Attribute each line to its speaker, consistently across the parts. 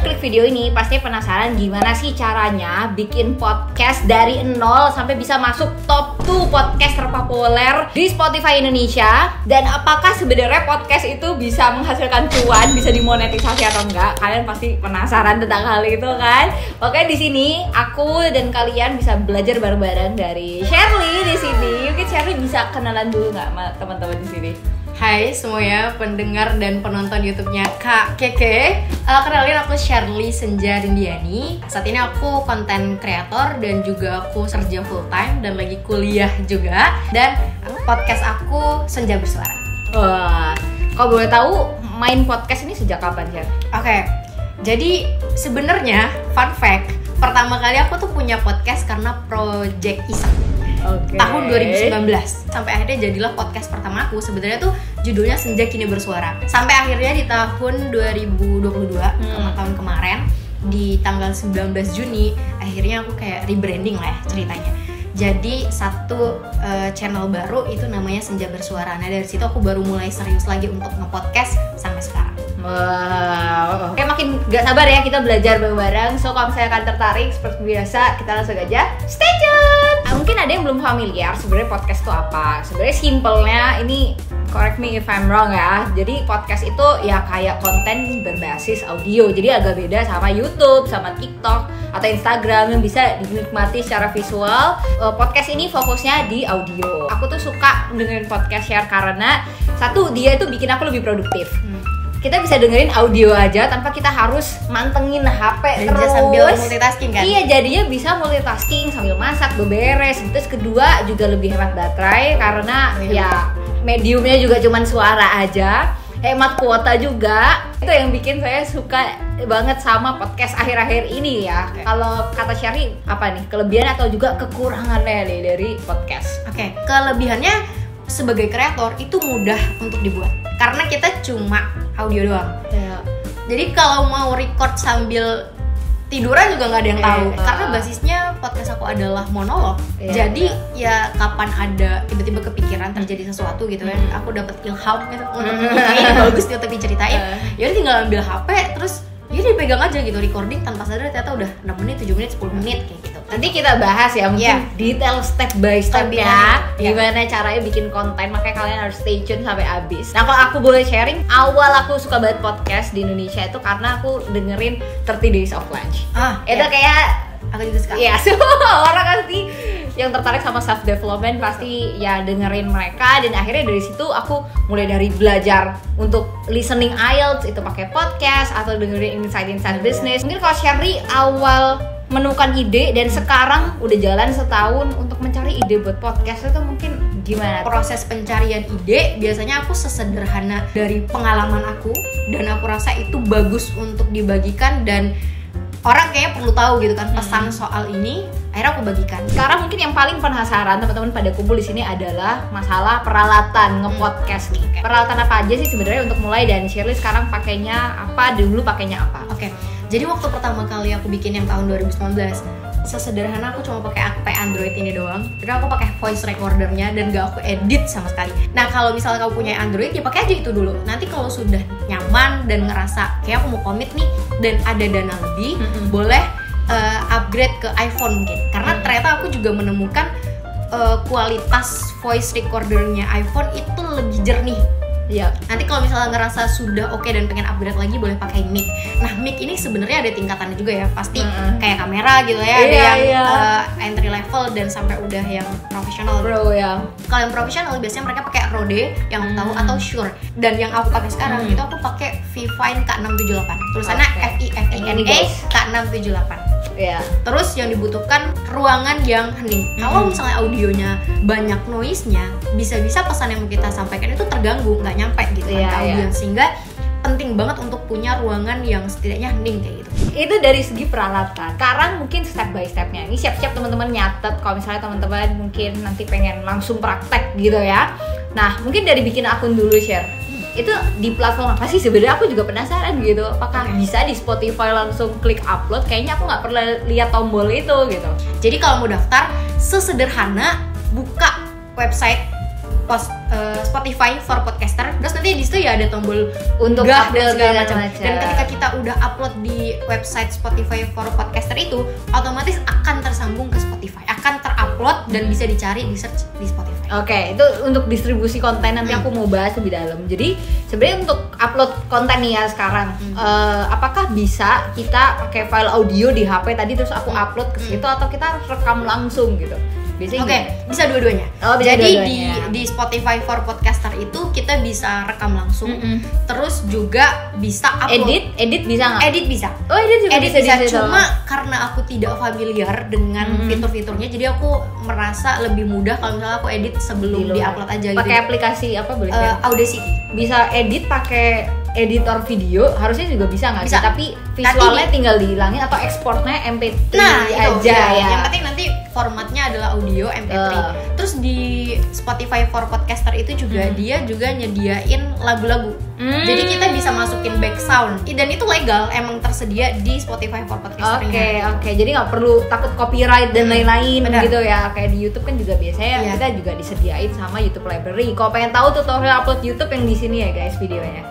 Speaker 1: ngeklik video ini pasti penasaran gimana sih caranya bikin podcast dari nol sampai bisa masuk top 2 podcast terpopuler di Spotify Indonesia. Dan apakah sebenarnya podcast itu bisa menghasilkan cuan, bisa dimonetisasi atau enggak? Kalian pasti penasaran tentang hal itu kan? Oke, di sini aku dan kalian bisa belajar bareng-bareng dari Shirley di sini. Mungkin Shirley bisa kenalan dulu nggak sama teman-teman di sini?
Speaker 2: Hai semuanya pendengar dan penonton YouTube-nya Kak Keke. Kenalin, aku Shirley Senja Rindiani. Saat ini aku konten kreator dan juga aku kerja full time dan lagi kuliah juga. Dan podcast aku Senja Bersuara.
Speaker 1: Wah, kalau boleh tahu main podcast ini sejak kapan sih?
Speaker 2: Oke, jadi sebenarnya fun fact, pertama kali aku tuh punya podcast karena project iseng. Tahun 2019 sampai akhirnya jadilah podcast pertama aku. Sebenarnya tuh judulnya Senja Kini Bersuara. Sampai akhirnya di tahun 2022 tahun kemarin di tanggal 19 Juni akhirnya aku kayak rebranding lah ya ceritanya. Jadi satu channel baru itu namanya Senja Bersuara. Nah dari situ aku baru mulai serius lagi untuk nge-podcast sampai sekarang.
Speaker 1: Wow, kayak makin gak sabar ya kita belajar bareng-bareng. So kalau misalnya kalian tertarik seperti biasa, kita langsung aja stay tune. Mungkin ada yang belum familiar sebenarnya podcast itu apa. Sebenarnya simpelnya ini, correct me if I'm wrong ya. Jadi podcast itu ya kayak konten berbasis audio. Jadi agak beda sama YouTube, sama TikTok atau Instagram yang bisa dinikmati secara visual. Podcast ini fokusnya di audio. Aku tuh suka dengerin podcast Share karena satu, dia itu bikin aku lebih produktif. Kita bisa dengerin audio aja tanpa kita harus mantengin HP
Speaker 2: dan
Speaker 1: terus
Speaker 2: sambil multitasking kan?
Speaker 1: Iya, jadinya bisa multitasking sambil masak, beberes. Terus kedua juga lebih hemat baterai karena ya mediumnya juga cuman suara aja. Hemat kuota juga. Itu yang bikin saya suka banget sama podcast akhir-akhir ini ya. Kalau kata Syari apa nih kelebihan atau juga kekurangannya nih dari podcast?
Speaker 2: Oke, kelebihannya sebagai kreator itu mudah untuk dibuat karena kita cuma audio doang. Jadi kalau mau record sambil tiduran juga nggak ada yang tahu karena basisnya podcast aku adalah monolog. Jadi ya kapan ada tiba-tiba kepikiran terjadi sesuatu gitu ya, aku dapat ilham gitu untuk ini bagus nih tapi ceritain. Ya udah tinggal ambil HP terus ya dipegang aja gitu, recording tanpa sadar ternyata udah 6 menit, 7 menit, 10 menit kayak gitu.
Speaker 1: Nanti kita bahas ya mungkin detail step by step ya gimana caranya bikin konten, makanya kalian harus stay tune sampai habis. Nah kalau aku boleh sharing, awal aku suka banget podcast di Indonesia itu karena aku dengerin 30 Days of Lunch. Itu kayak
Speaker 2: aku juga suka.
Speaker 1: Iya, semua orang pasti yang tertarik sama self development pasti ya dengerin mereka. Dan akhirnya dari situ aku mulai dari belajar untuk listening IELTS itu pakai podcast atau dengerin insight business. Mungkin kalau Shirley awal menemukan ide dan sekarang udah jalan setahun untuk mencari ide buat podcast itu mungkin gimana?
Speaker 2: Proses pencarian ide biasanya aku sesederhana dari pengalaman aku dan aku rasa itu bagus untuk dibagikan dan orang kayaknya perlu tahu gitu kan pesan soal ini, akhirnya aku bagikan.
Speaker 1: Sekarang mungkin yang paling penasaran teman-teman pada kumpul di sini adalah masalah peralatan nge-podcast nih. Peralatan apa aja sih sebenarnya untuk mulai, dan Shirley sekarang pakainya apa, dulu pakainya apa?
Speaker 2: Oke. Jadi waktu pertama kali aku bikin yang tahun 2019, sesederhana aku cuma pakai HP Android ini doang. Jadi aku pakai voice recordernya dan gak aku edit sama sekali. Nah kalau misalnya kamu punya Android ya pakai aja itu dulu. Nanti kalau sudah nyaman dan ngerasa kayak aku mau komit nih dan ada dana lebih, boleh upgrade ke iPhone mungkin. Karena ternyata aku juga menemukan kualitas voice recordernya iPhone itu lebih jernih.
Speaker 1: Iya.
Speaker 2: Nanti kalau misalnya ngerasa sudah oke dan pengen upgrade lagi, boleh pakai mic. Nah mic ini sebenarnya ada tingkatannya juga ya, pasti kayak kamera gitu ya, ada yang entry level dan sampai udah yang profesional. Kalau yang profesional biasanya mereka pakai Rode yang aku tahu atau Shure. Dan yang aku pakai sekarang itu aku pakai Vivine K678. Tulisannya Fivine K678. Terus yang dibutuhkan ruangan yang hening. Kalau misalnya audionya banyak noise-nya, bisa-bisa pesan yang mau kita sampaikan itu terganggu, nggak nyampe gitu kan ke audiens. Sehingga penting banget untuk punya ruangan yang setidaknya hening kayak gitu.
Speaker 1: Itu dari segi peralatan. Sekarang mungkin step by stepnya. Ini siap-siap teman-teman nyatet kalau misalnya teman-teman mungkin nanti pengen langsung praktek gitu ya. Nah mungkin dari bikin akun dulu, Share. Itu di platform apa sih sebenarnya? Aku juga penasaran gitu. Apakah bisa di Spotify langsung klik upload? Kayaknya aku nggak pernah lihat tombol itu gitu.
Speaker 2: Jadi kalau mau daftar, sesederhana buka website Spotify for podcaster. Terus nanti di situ ya ada tombol
Speaker 1: untuk
Speaker 2: dan
Speaker 1: upload
Speaker 2: segala macam. Dan ketika kita udah upload di website Spotify for podcaster itu, otomatis akan tersambung ke Spotify, akan terupload dan bisa dicari di search di Spotify.
Speaker 1: Oke, itu untuk distribusi konten nanti aku mau bahas lebih dalam. Jadi sebenarnya untuk upload konten nih ya sekarang, apakah bisa kita pakai file audio di HP tadi terus aku upload ke situ atau kita harus rekam langsung gitu?
Speaker 2: Oke, bisa dua-duanya.
Speaker 1: Bisa
Speaker 2: jadi
Speaker 1: dua-duanya.
Speaker 2: di Spotify for podcaster itu kita bisa rekam langsung, terus juga bisa upload.
Speaker 1: Edit bisa nggak?
Speaker 2: Edit bisa.
Speaker 1: Oh, edit juga
Speaker 2: Edit bisa. Cuma karena aku tidak familiar dengan fitur-fiturnya, jadi aku merasa lebih mudah kalau misalnya aku edit sebelum di-upload aja gitu.
Speaker 1: Pakai aplikasi apa boleh?
Speaker 2: Audacity.
Speaker 1: Bisa edit pakai editor video, harusnya juga bisa nggak sih?
Speaker 2: Bisa.
Speaker 1: Tapi visualnya tinggal dihilangin atau ekspornya MP3
Speaker 2: itu,
Speaker 1: aja ya.
Speaker 2: Yang penting nanti formatnya adalah audio MP3. Terus di Spotify for podcaster itu juga dia juga nyediain lagu-lagu. Jadi kita bisa masukin back sound dan itu legal, emang tersedia di Spotify for podcaster.
Speaker 1: Oke. Jadi nggak perlu takut copyright dan lain-lain gitu ya. Kayak di YouTube kan juga biasanya kita juga disediain sama YouTube Library. Kalau pengen tahu tutorial upload YouTube yang di sini ya guys videonya.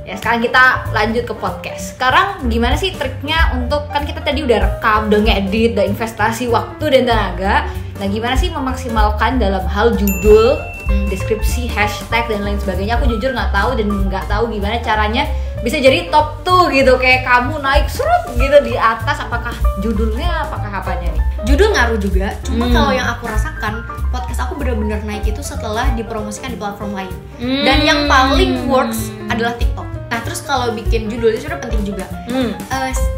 Speaker 1: Ya sekarang kita lanjut ke podcast. Sekarang gimana sih triknya untuk, kan kita tadi udah rekam, udah ngedit, udah investasi waktu dan tenaga. Nah gimana sih memaksimalkan dalam hal judul, deskripsi, hashtag dan lain sebagainya. Aku jujur nggak tahu dan nggak tahu gimana caranya bisa jadi top 2 gitu, kayak kamu naik serut gitu di atas. Apakah judulnya, apakah apanya nih?
Speaker 2: Judul ngaruh juga, cuma kalau yang aku rasakan podcast aku benar-benar naik itu setelah dipromosikan di platform lain. Dan yang paling works adalah TikTok. Nah terus kalau bikin judul itu sudah penting juga.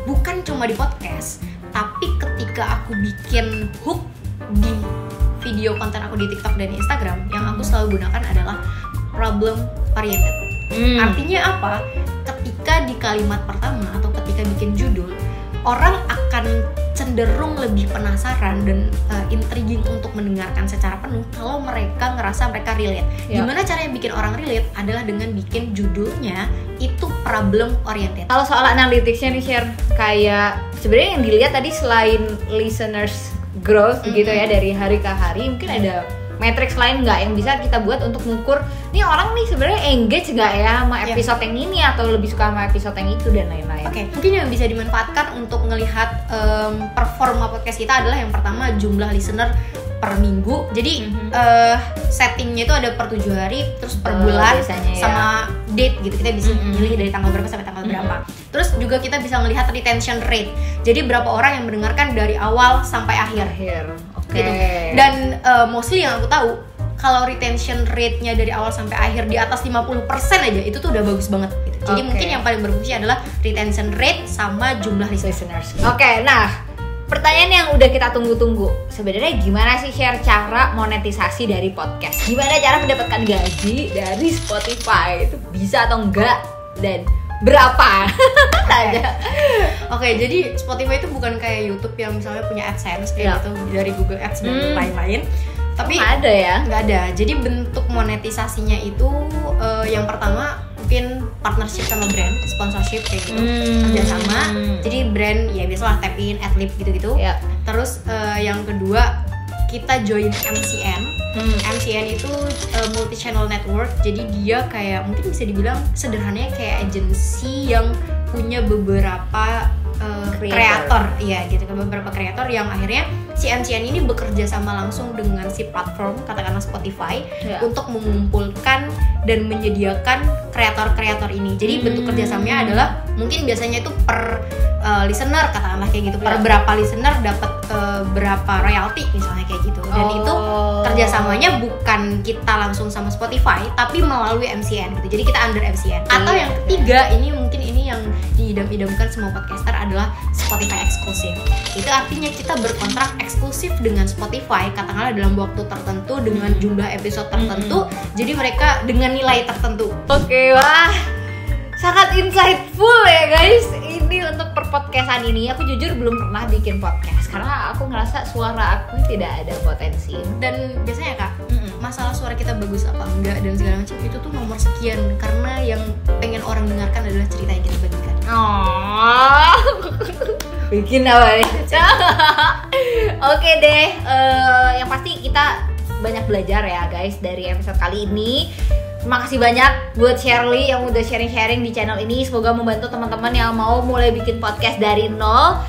Speaker 2: Bukan cuma di podcast, tapi ketika aku bikin hook di video konten aku di TikTok dan di Instagram, yang aku selalu gunakan adalah problem oriented. Artinya apa? Ketika di kalimat pertama atau ketika bikin judul, orang akan cenderung lebih penasaran dan intriguing untuk mendengarkan secara penuh kalau mereka ngerasa mereka relate. Gimana caranya bikin orang relate adalah dengan bikin judulnya itu problem oriented.
Speaker 1: Kalau soal analyticsnya nih share, kayak sebenarnya yang dilihat tadi selain listeners growth gitu ya dari hari ke hari, mungkin ada matrix lain nggak yang bisa kita buat untuk ngukur nih orang nih sebenarnya engage nggak ya sama episode yang ini atau lebih suka sama episode yang itu dan lain-lain.
Speaker 2: Mungkin yang bisa dimanfaatkan untuk ngelihat performa podcast kita adalah yang pertama jumlah listener per minggu. Jadi settingnya itu ada per 7 hari, terus per bulan sama date gitu. Kita bisa pilih dari tanggal berapa sampai tanggal berapa. Terus juga kita bisa melihat retention rate. Jadi berapa orang yang mendengarkan dari awal sampai akhir. Gitu. Dan mostly yang aku tahu kalau retention rate-nya dari awal sampai akhir di atas 50% aja itu tuh udah bagus banget gitu. Jadi mungkin yang paling berfungsi adalah retention rate sama jumlah listeners.
Speaker 1: Nah pertanyaan yang udah kita tunggu-tunggu, sebenarnya gimana sih share cara monetisasi dari podcast? Gimana cara mendapatkan gaji dari Spotify? Itu bisa atau enggak? Dan berapa?
Speaker 2: Jadi Spotify itu bukan kayak YouTube yang misalnya punya AdSense kayak gitu dari Google Ads dan lain-lain. Tapi
Speaker 1: nggak ada ya?
Speaker 2: Nggak ada. Jadi bentuk monetisasinya itu yang pertama mungkin partnership sama brand, sponsorship kayak gitu, kerjasama. Jadi brand ya biasalah tap in, adlib gitu-gitu. Terus yang kedua kita join MCN. MCN itu multi channel network. Jadi dia kayak mungkin bisa dibilang sederhananya kayak agensi yang punya beberapa kreator, gitu, beberapa kreator yang akhirnya si MCN ini bekerja sama langsung dengan si platform katakanlah Spotify untuk mengumpulkan dan menyediakan kreator-kreator ini. Jadi bentuk kerjasamanya adalah mungkin biasanya itu per listener katakanlah kayak gitu, per berapa listener dapat berapa royalti misalnya kayak gitu. Dan itu kerjasamanya bukan kita langsung sama Spotify tapi melalui MCN gitu. Jadi kita under MCN. Atau yang ketiga ini mungkin ini yang diidam-idamkan semua podcaster adalah Spotify eksklusif. Itu artinya kita berkontrak eksklusif dengan Spotify katakanlah dalam waktu tertentu dengan jumlah episode tertentu. Jadi mereka dengan nilai tertentu.
Speaker 1: Wah, sangat insightful ya guys. Ini untuk perpodcastan ini aku jujur belum pernah bikin podcast karena aku ngerasa suara aku tidak ada potensi.
Speaker 2: Dan biasanya Kak, masalah suara kita bagus apa enggak dan segala macam itu tuh nomor sekian, karena yang pengen orang dengarkan adalah cerita yang kita bagikan.
Speaker 1: Bikin apa nih? Oke deh, yang pasti kita banyak belajar ya guys dari episode kali ini. Terima kasih banyak buat Shirley yang udah sharing-sharing di channel ini. Semoga membantu teman-teman yang mau mulai bikin podcast dari nol.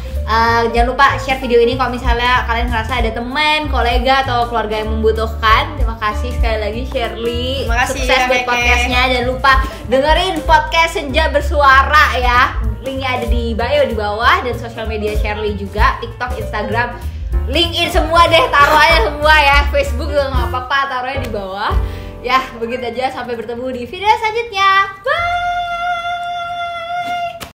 Speaker 1: Jangan lupa share video ini kalau misalnya kalian ngerasa ada teman, kolega, atau keluarga yang membutuhkan. Terima kasih sekali lagi Shirley.
Speaker 2: Terima kasih,
Speaker 1: sukses buat podcastnya. Jangan lupa dengerin podcast Senja Bersuara ya. Linknya ada di bio di bawah, dan sosial media Shirley juga, TikTok, Instagram, LinkedIn, semua deh, taruh aja semua ya. Facebook juga nggak apa-apa, taruhnya di bawah. Ya, begitu aja, sampai bertemu di video selanjutnya. Bye!